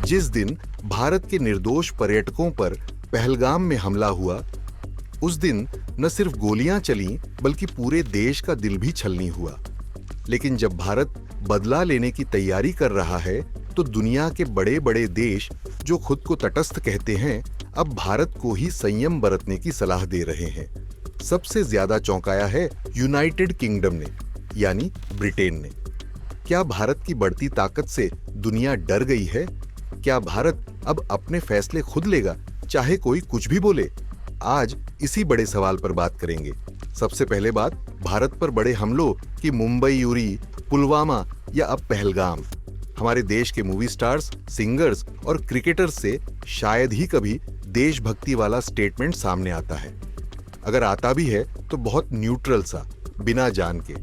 जिस दिन भारत के निर्दोष पर्यटकों पर पहलगाम में हमला हुआ, उस दिन न सिर्फ गोलियां चलीं बल्कि पूरे देश का दिल भी छलनी हुआ। लेकिन जब भारत बदला लेने की तैयारी कर रहा है तो दुनिया के बड़े बड़े देश जो खुद को तटस्थ कहते हैं, अब भारत को ही संयम बरतने की सलाह दे रहे हैं। सबसे ज्यादा चौंकाया है यूनाइटेड किंगडम ने, यानी ब्रिटेन ने। क्या भारत की बढ़ती ताकत से दुनिया डर गई है? क्या भारत अब अपने फैसले खुद लेगा, चाहे कोई कुछ भी बोले? आज इसी बड़े सवाल पर बात करेंगे। सबसे पहले बात भारत पर बड़े हमलों की, मुंबई उरी, पुलवामा या अब पहलगाम। हमारे देश के मूवी स्टार्स, सिंगर्स और क्रिकेटर्स से शायद ही कभी देशभक्ति वाला स्टेटमेंट सामने आता है। अगर आता भी है तो बहुत न्यूट्रल सा, बिना जान के।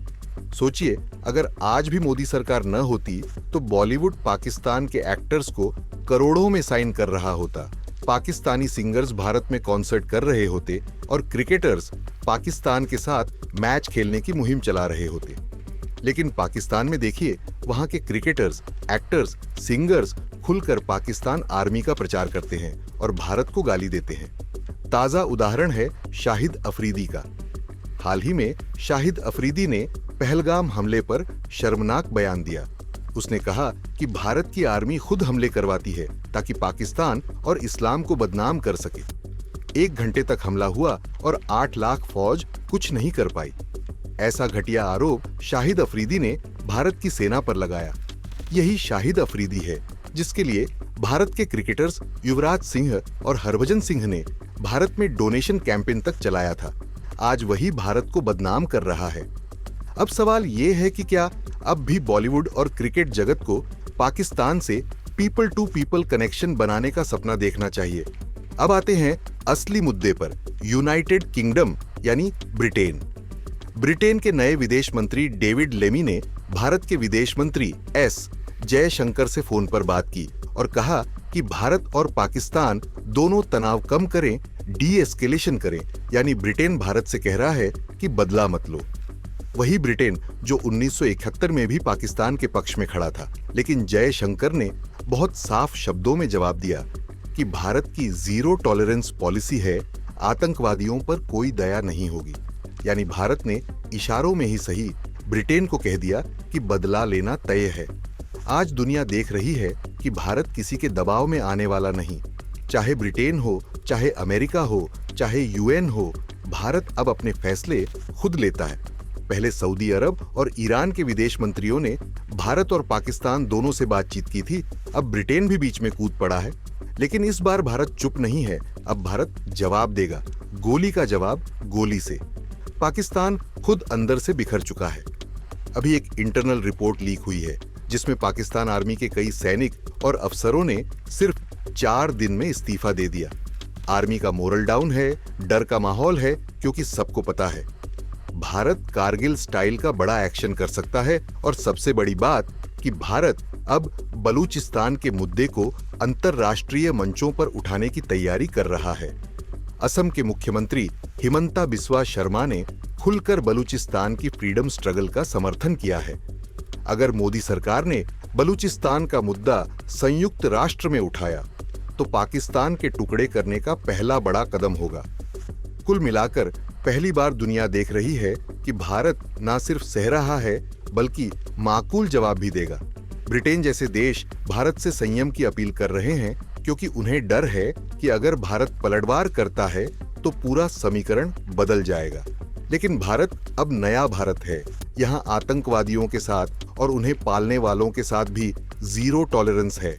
सोचिए, अगर आज भी मोदी सरकार न होती तो बॉलीवुड पाकिस्तान के एक्टर्स को करोड़ों में साइन कर रहा होता, पाकिस्तानी सिंगर्स भारत में कॉन्सर्ट कर रहे होते और क्रिकेटर्स पाकिस्तान के साथ मैच खेलने की मुहिम चला रहे होते। लेकिन पाकिस्तान में देखिए, वहां के क्रिकेटर्स, एक्टर्स, सिंगर्स खुलकर पाकिस्तान आर्मी का प्रचार करते हैं और भारत को गाली देते हैं। ताजा उदाहरण है शाहिद अफरीदी का। हाल ही में शाहिद अफरीदी ने पहलगाम हमले पर शर्मनाक बयान दिया। उसने कहा कि भारत की आर्मी खुद हमले करवाती है ताकि पाकिस्तान और इस्लाम को बदनाम कर सके। 1 घंटे तक हमला हुआ और 8 लाख फौज कुछ नहीं कर पाई। ऐसा घटिया आरोप शाहिद अफरीदी ने भारत की सेना पर लगाया। यही शाहिद अफरीदी है जिसके लिए भारत के क्रिकेटर्स युवराज सिंह और हरभजन सिंह ने भारत में डोनेशन कैंपेन तक चलाया था। आज वही भारत को बदनाम कर रहा है। अब सवाल ये है कि क्या अब भी बॉलीवुड और क्रिकेट जगत को पाकिस्तान से पीपल टू पीपल कनेक्शन बनाने का सपना देखना चाहिए? अब आते हैं असली मुद्दे पर, यूनाइटेड किंगडम यानी ब्रिटेन। ब्रिटेन के नए विदेश मंत्री डेविड लेमी ने भारत के विदेश मंत्री एस जयशंकर से फोन पर बात की और कहा कि भारत और पाकिस्तान दोनों तनाव कम करें, डी एस्केलेशन करें। यानी ब्रिटेन भारत से कह रहा है कि बदला मत लो। वही ब्रिटेन जो 1971 में भी पाकिस्तान के पक्ष में खड़ा था, लेकिन जयशंकर ने बहुत साफ शब्दों में जवाब दिया कि भारत की जीरो टॉलरेंस पॉलिसी है, आतंकवादियों पर कोई दया नहीं होगी। यानी भारत ने इशारों में ही सही ब्रिटेन को कह दिया कि बदला लेना तय है। आज दुनिया देख रही है कि भारत किसी के दबाव में आने वाला नहीं। चाहे ब्रिटेन हो, चाहे अमेरिका हो, चाहे यूएन हो, भारत अब अपने फैसले खुद लेता है। पहले सऊदी अरब और ईरान के विदेश मंत्रियों ने भारत और पाकिस्तान दोनों से बातचीत की थी, अब ब्रिटेन भी बीच में कूद पड़ा है। लेकिन इस बार भारत चुप नहीं है, अब भारत जवाब देगा। गोली का जवाब गोली से। पाकिस्तान खुद अंदर से बिखर चुका है। अभी एक इंटरनल रिपोर्ट लीक हुई है जिसमें पाकिस्तान आर्मी के कई सैनिक और अफसरों ने सिर्फ 4 दिन में इस्तीफा दे दिया। आर्मी का मोरल डाउन है, डर का माहौल है, क्योंकि सबको पता है भारत कारगिल स्टाइल का बड़ा एक्शन कर सकता है। और सबसे बड़ी बात कि भारत अब बलूचिस्तान के मुद्दे को अंतरराष्ट्रीय मंचों पर उठाने की तैयारी कर रहा है। असम के मुख्यमंत्री हिमंता बिस्वा शर्मा ने खुलकर बलूचिस्तान की फ्रीडम स्ट्रगल का समर्थन किया है। अगर मोदी सरकार ने बलूचिस्तान का मुद्दा संयुक्त राष्ट्र में उठाया तो पाकिस्तान के टुकड़े करने का पहला बड़ा कदम होगा। कुल मिलाकर पहली बार दुनिया देख रही है कि भारत ना सिर्फ सह रहा है बल्कि माकूल जवाब भी देगा। ब्रिटेन जैसे देश भारत से संयम की अपील कर रहे हैं क्योंकि उन्हें डर है कि अगर भारत पलटवार करता है तो पूरा समीकरण बदल जाएगा। लेकिन भारत अब नया भारत है। यहाँ आतंकवादियों के साथ और उन्हें पालने वालों के साथ भी जीरो टॉलरेंस है।